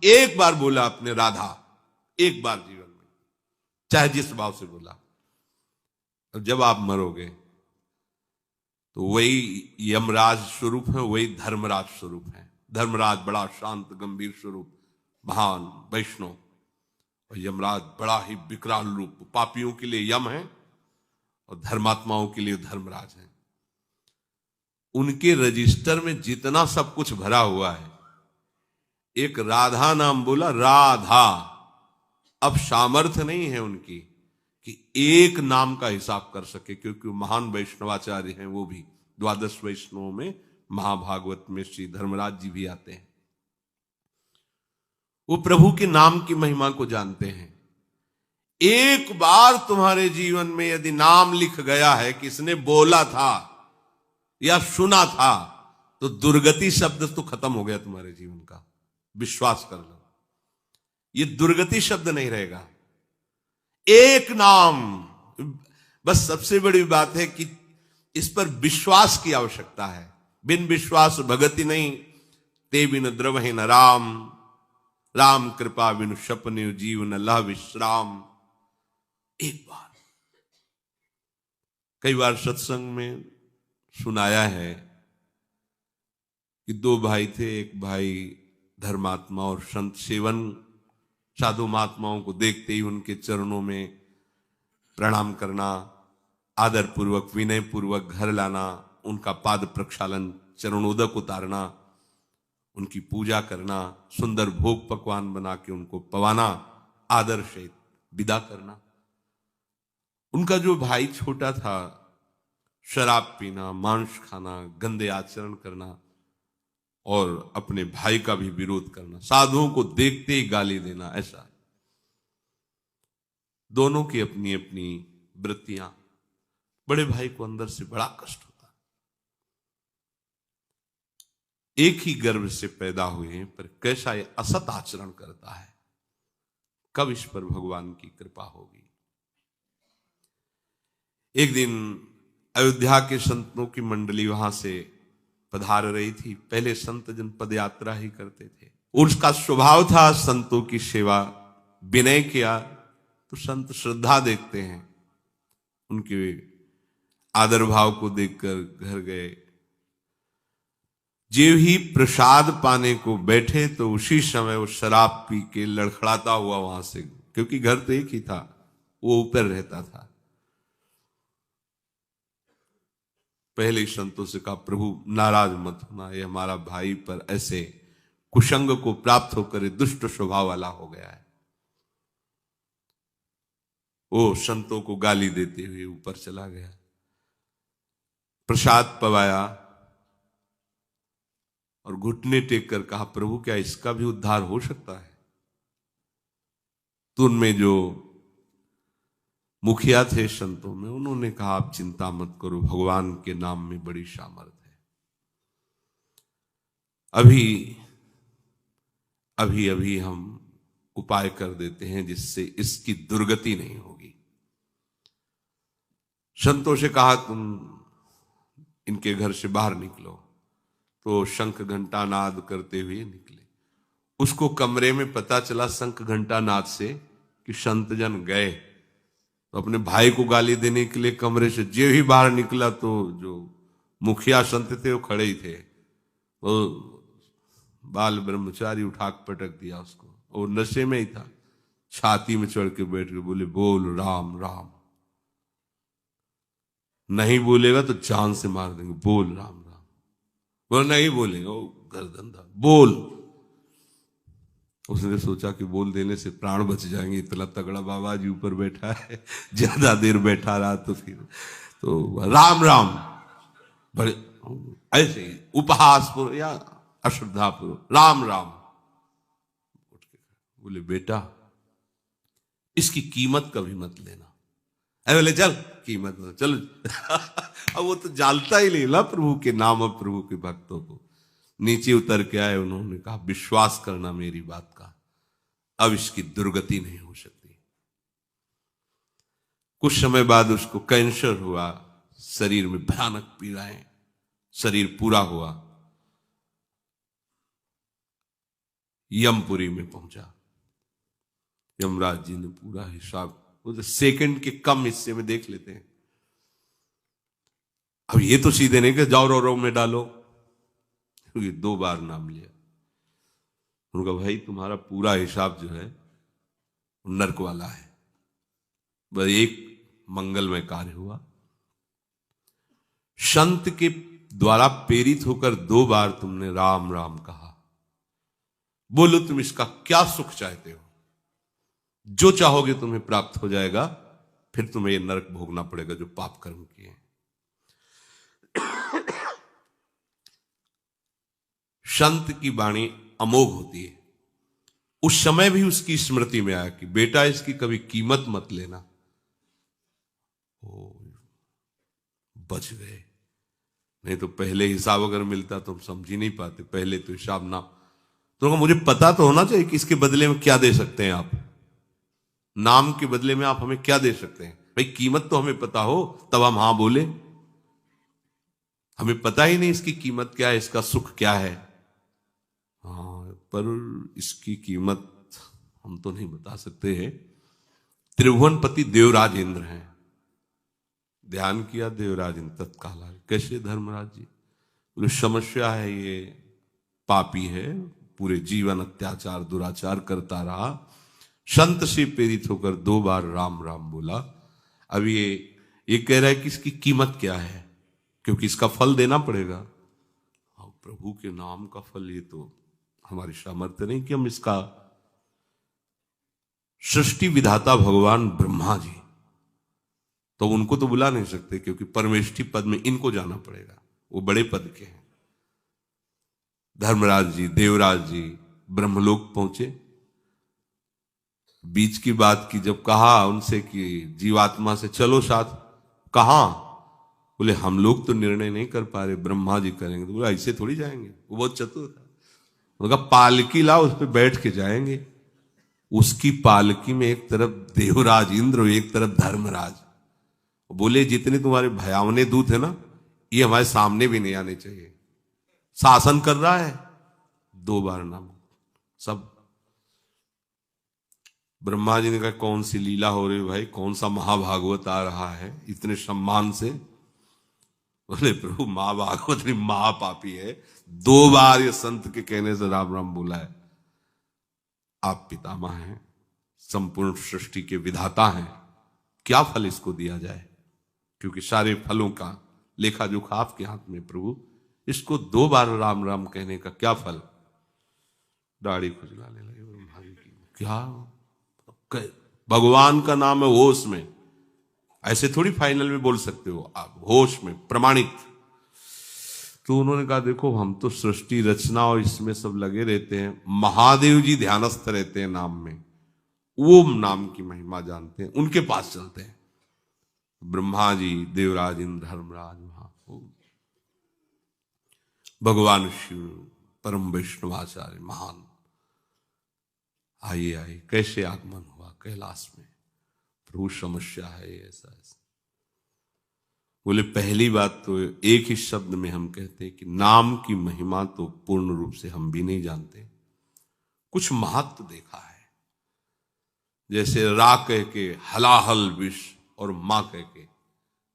एक बार बोला अपने राधा, एक बार जीवन में, चाहे जिस भाव से बोला। और जब आप मरोगे तो वही यमराज स्वरूप है, वही धर्मराज स्वरूप है। धर्मराज बड़ा शांत गंभीर स्वरूप, महान वैष्णव, और यमराज बड़ा ही विकराल रूप। पापियों के लिए यम है और धर्मात्माओं के लिए धर्मराज है। उनके रजिस्टर में जितना सब कुछ भरा हुआ है, एक राधा नाम बोला, राधा। अब सामर्थ्य नहीं है उनकी कि एक नाम का हिसाब कर सके, क्योंकि वो महान वैष्णवाचार्य हैं। वो भी द्वादश वैष्णवों में महाभागवत में श्री धर्मराज जी भी आते हैं। वो प्रभु के नाम की महिमा को जानते हैं। एक बार तुम्हारे जीवन में यदि नाम लिख गया है, किसने बोला था या सुना था, तो दुर्गति शब्द तो खत्म हो गया तुम्हारे जीवन का। विश्वास कर लो, ये दुर्गति शब्द नहीं रहेगा। एक नाम, बस सबसे बड़ी बात है कि इस पर विश्वास की आवश्यकता है। बिन विश्वास भगति नहीं, ते बिन द्रवहि न राम। राम कृपा बिनु सपने जीवन लह विश्राम। एक बार, कई बार सत्संग में सुनाया है कि दो भाई थे। एक भाई धर्मात्मा और संत सेवन, साधु महात्माओं को देखते ही उनके चरणों में प्रणाम करना, आदर पूर्वक विनय पूर्वक घर लाना, उनका पाद प्रक्षालन, चरणोदक उतारना, उनकी पूजा करना, सुंदर भोग पकवान बना के उनको पवाना, आदर सहित विदा करना। उनका जो भाई छोटा था, शराब पीना, मांस खाना, गंदे आचरण करना और अपने भाई का भी विरोध करना, साधुओं को देखते ही गाली देना, ऐसा। दोनों की अपनी अपनी वृत्तियां। बड़े भाई को अंदर से बड़ा कष्ट होता। एक ही गर्भ से पैदा हुए, पर कैसा ये असत आचरण करता है। कब इस पर भगवान की कृपा होगी। एक दिन अयोध्या के संतों की मंडली वहां से पधार रही थी। पहले संत जन पद यात्रा ही करते थे। उसका स्वभाव था संतों की सेवा। विनय किया तो संत श्रद्धा देखते हैं, उनके आदर भाव को देखकर घर गए। जो ही प्रसाद पाने को बैठे तो उसी समय वो शराब पी के लड़खड़ाता हुआ वहां से, क्योंकि घर तो एक ही था, वो ऊपर रहता था। पहले ही संतों से कहा, प्रभु नाराज मत होना, ये हमारा भाई पर ऐसे कुसंग को प्राप्त होकर दुष्ट स्वभाव वाला हो गया है। वो संतों को गाली देते हुए ऊपर चला गया। प्रसाद पवाया और घुटने टेक कर कहा, प्रभु क्या इसका भी उद्धार हो सकता है। तो उनमें जो मुखिया थे संतों में, उन्होंने कहा, आप चिंता मत करो, भगवान के नाम में बड़ी सामर्थ्य है। अभी हम उपाय कर देते हैं जिससे इसकी दुर्गति नहीं होगी। संतों से कहा, तुम इनके घर से बाहर निकलो। तो शंख घंटा नाद करते हुए निकले। उसको कमरे में पता चला शंख घंटा नाद से कि संत जन गए। तो अपने भाई को गाली देने के लिए कमरे से जो ही बाहर निकला तो जो मुखिया संत थे वो खड़े ही थे। वो बाल ब्रह्मचारी उठा पटक दिया उसको। वो नशे में ही था, छाती में चढ़ के बैठ के बोले, बोल राम राम। नहीं बोलेगा तो जान से मार देंगे, बोल राम राम। वो नहीं बोलेगा, वो गर्दन था, बोल। उसने सोचा कि बोल देने से प्राण बच जाएंगे, इतना तगड़ा बाबा जी ऊपर बैठा है, ज्यादा देर बैठा रहा तो फिर तो राम राम। बड़े ऐसे ही उपहास पूर्व या अश्रद्धा पूर्व राम राम। बोले, बेटा इसकी कीमत कभी मत लेना। बोले, चल कीमत मत, चल। अब वो तो जानता ही नहीं ना प्रभु के नाम और प्रभु के भक्तों को। नीचे उतर के आए, उन्होंने कहा, विश्वास करना मेरी बात का, अब इसकी दुर्गति नहीं हो सकती। कुछ समय बाद उसको कैंसर हुआ, शरीर में भयानक पीड़ाएं, शरीर पूरा हुआ। यमपुरी में पहुंचा। यमराज जी ने पूरा हिसाब वो सेकंड के कम हिस्से में देख लेते हैं। अब ये तो सीधे नहीं कि जाओ रो में डालो, क्योंकि 2 बार नाम लिया। उनका भाई तुम्हारा पूरा हिसाब जो है नर्क वाला है। बस एक मंगलमय कार्य हुआ, संत के द्वारा प्रेरित होकर 2 बार तुमने राम राम कहा। बोलो तुम इसका क्या सुख चाहते हो? जो चाहोगे तुम्हें प्राप्त हो जाएगा, फिर तुम्हें ये नरक भोगना पड़ेगा जो पाप कर्म किए। संत की वाणी अमोघ होती है। उस समय भी उसकी स्मृति में आया कि बेटा इसकी कभी कीमत मत लेना। ओ, बच गए, नहीं तो पहले हिसाब अगर मिलता तो हम समझ ही नहीं पाते। पहले तो हिसाब ना, तो मुझे पता तो होना चाहिए कि इसके बदले में क्या दे सकते हैं आप। नाम के बदले में आप हमें क्या दे सकते हैं? भाई कीमत तो हमें पता हो तब हम हां बोले। हमें पता ही नहीं इसकी कीमत क्या है, इसका सुख क्या है। हाँ, पर इसकी कीमत हम तो नहीं बता सकते हैं। त्रिभुवनपति देवराज इंद्र हैं। ध्यान किया देवराज इंद्र तत्काल आए। कैसे धर्मराज जी? बोले समस्या है, ये पापी है, पूरे जीवन अत्याचार दुराचार करता रहा, संत से प्रेरित होकर 2 बार राम राम बोला। अब ये कह रहा है कि इसकी कीमत क्या है, क्योंकि इसका फल देना पड़ेगा। प्रभु के नाम का फल, ये तो हमारी सामर्थ्य नहीं कि हम इसका। सृष्टि विधाता भगवान ब्रह्मा जी, तो उनको तो बुला नहीं सकते, क्योंकि परमेष्ठी पद में इनको जाना पड़ेगा, वो बड़े पद के हैं। धर्मराज जी, देवराज जी ब्रह्मलोक पहुंचे। बीच की बात की जब कहा उनसे कि जीवात्मा से चलो साथ, कहां? बोले हम लोग तो निर्णय नहीं कर पा रहे, ब्रह्मा जी करेंगे। तो बोले ऐसे थोड़ी जाएंगे, वो बहुत चतुर था। उनका पालकी लाओ, उस पर बैठ के जाएंगे। उसकी पालकी में एक तरफ देवराज इंद्र, एक तरफ धर्मराज। बोले जितने तुम्हारे भयावने दूत है ना, ये हमारे सामने भी नहीं आने चाहिए। शासन कर रहा है, 2 बार नाम। सब ब्रह्मा जी ने कहा कौन सी लीला हो रही भाई, कौन सा महाभागवत आ रहा है इतने सम्मान से? बोले प्रभु महाभागवत नहीं, महापापी है। 2 बार ये संत के कहने से राम राम बोला है। आप पितामह हैं, संपूर्ण सृष्टि के विधाता हैं, क्या फल इसको दिया जाए? क्योंकि सारे फलों का लेखा जोखा आपके हाथ में प्रभु। इसको 2 बार राम राम कहने का क्या फल? दाढ़ी खुजलाने लगे ब्रह्मा जी की। क्या भगवान का नाम है होश में, ऐसे थोड़ी फाइनल में बोल सकते हो आप, होश में प्रमाणित। तो उन्होंने कहा देखो हम तो सृष्टि रचना और इसमें सब लगे रहते हैं, महादेव जी ध्यानस्थ रहते हैं नाम में, ओम नाम की महिमा जानते हैं, उनके पास चलते हैं। ब्रह्मा जी, देवराज इंद्र, धर्मराज, भगवान शिव, परम वैष्णवाचार्य महान आइए कैसे आगमन हुआ कैलाश में? प्रभु समस्या है ऐसा ऐसा। बोले पहली बात तो एक ही शब्द में हम कहते हैं कि नाम की महिमा तो पूर्ण रूप से हम भी नहीं जानते, कुछ महत्व देखा है। जैसे रा कह के हलाहल विष और मां कह के,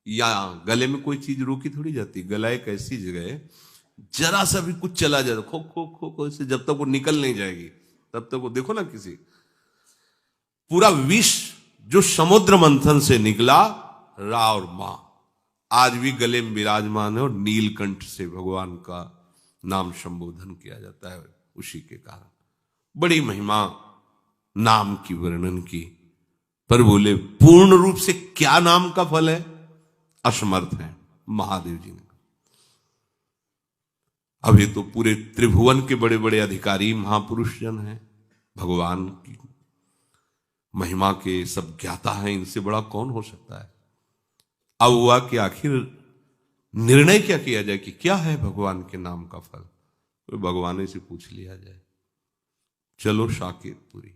या गले में कोई चीज रोकी थोड़ी जाती। गला एक ऐसी जगह है, जरा सा भी कुछ चला जाए खो खो खो खो से, जब तक वो निकल नहीं जाएगी तब तक वो, देखो ना किसी पूरा विष जो समुद्र मंथन से निकला, रा और मां आज भी गले में विराजमान है, और नीलकंठ से भगवान का नाम संबोधन किया जाता है उसी के कारण। बड़ी महिमा नाम की वर्णन की, पर बोले पूर्ण रूप से क्या नाम का फल है? असमर्थ है महादेव जी ने। अब ये तो पूरे त्रिभुवन के बड़े बड़े अधिकारी महापुरुष जन हैं, भगवान की महिमा के सब ज्ञाता हैं, इनसे बड़ा कौन हो सकता है? अब हुआ कि आखिर निर्णय क्या किया जाए कि क्या है भगवान के नाम का फल? तो भगवान से पूछ लिया जाए। चलो साकेतपुरी,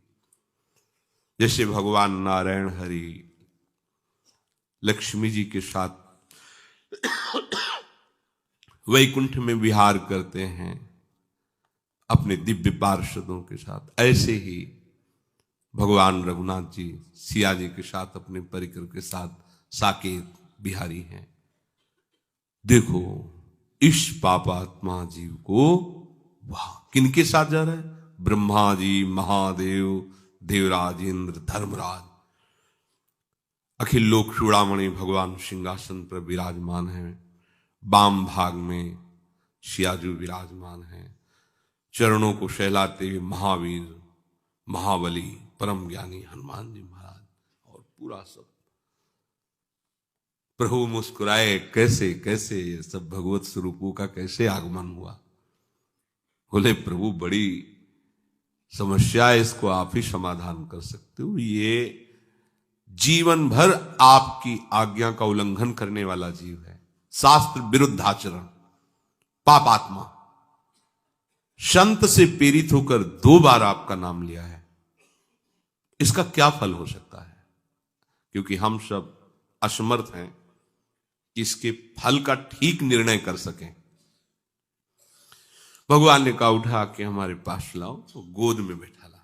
जैसे भगवान नारायण हरि लक्ष्मी जी के साथ वैकुंठ में विहार करते हैं, अपने दिव्य पार्षदों के साथ। ऐसे ही भगवान रघुनाथ जी सिया जी के साथ अपने परिकर के साथ साकेत बिहारी हैं। देखो इस पापात्मा जीव को वहां किनके साथ जा रहा है? ब्रह्मा जी, महादेव, देवराज इंद्र, धर्मराज, अखिल लोक चूड़ामणि भगवान सिंहासन पर विराजमान हैं। वाम भाग में सियाजू विराजमान हैं। चरणों को सहलाते हुए महावीर, महाबली, परम ज्ञानी हनुमान जी महाराज और पूरा सब। प्रभु मुस्कुराए, कैसे कैसे ये सब भगवत स्वरूपों का कैसे आगमन हुआ। बोले प्रभु बड़ी समस्या है, इसको आप ही समाधान कर सकते हो। ये जीवन भर आपकी आज्ञा का उल्लंघन करने वाला जीव है, शास्त्र विरुद्ध आचरण, पापात्मा। संत से प्रेरित होकर 2 बार आपका नाम लिया है, इसका क्या फल हो सकता है? क्योंकि हम सब असमर्थ हैं कि इसके फल का ठीक निर्णय कर सकें। भगवान ने कहा उठा के हमारे पास लाओ, तो गोद में बैठा ला।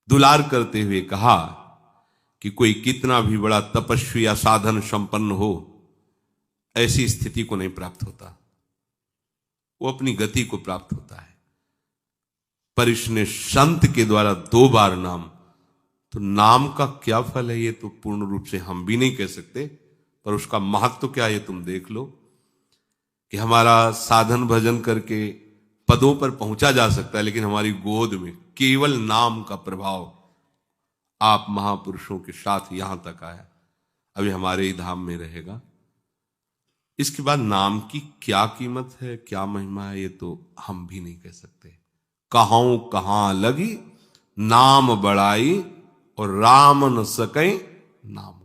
दुलार करते हुए कहा कि कोई कितना भी बड़ा तपस्वी या साधन संपन्न हो, ऐसी स्थिति को नहीं प्राप्त होता, वो अपनी गति को प्राप्त होता है। पर इसने संत के द्वारा 2 बार नाम, तो नाम का क्या फल है ये तो पूर्ण रूप से हम भी नहीं कह सकते, पर उसका महत्व क्या है ये तुम देख लो कि हमारा साधन भजन करके पदों पर पहुंचा जा सकता है, लेकिन हमारी गोद में केवल नाम का प्रभाव आप महापुरुषों के साथ यहां तक आया, अभी हमारे ही धाम में रहेगा। इसके बाद नाम की क्या कीमत है, क्या महिमा है, ये तो हम भी नहीं कह सकते। कहां कहां लगी नाम बड़ाई और राम न सके नाम।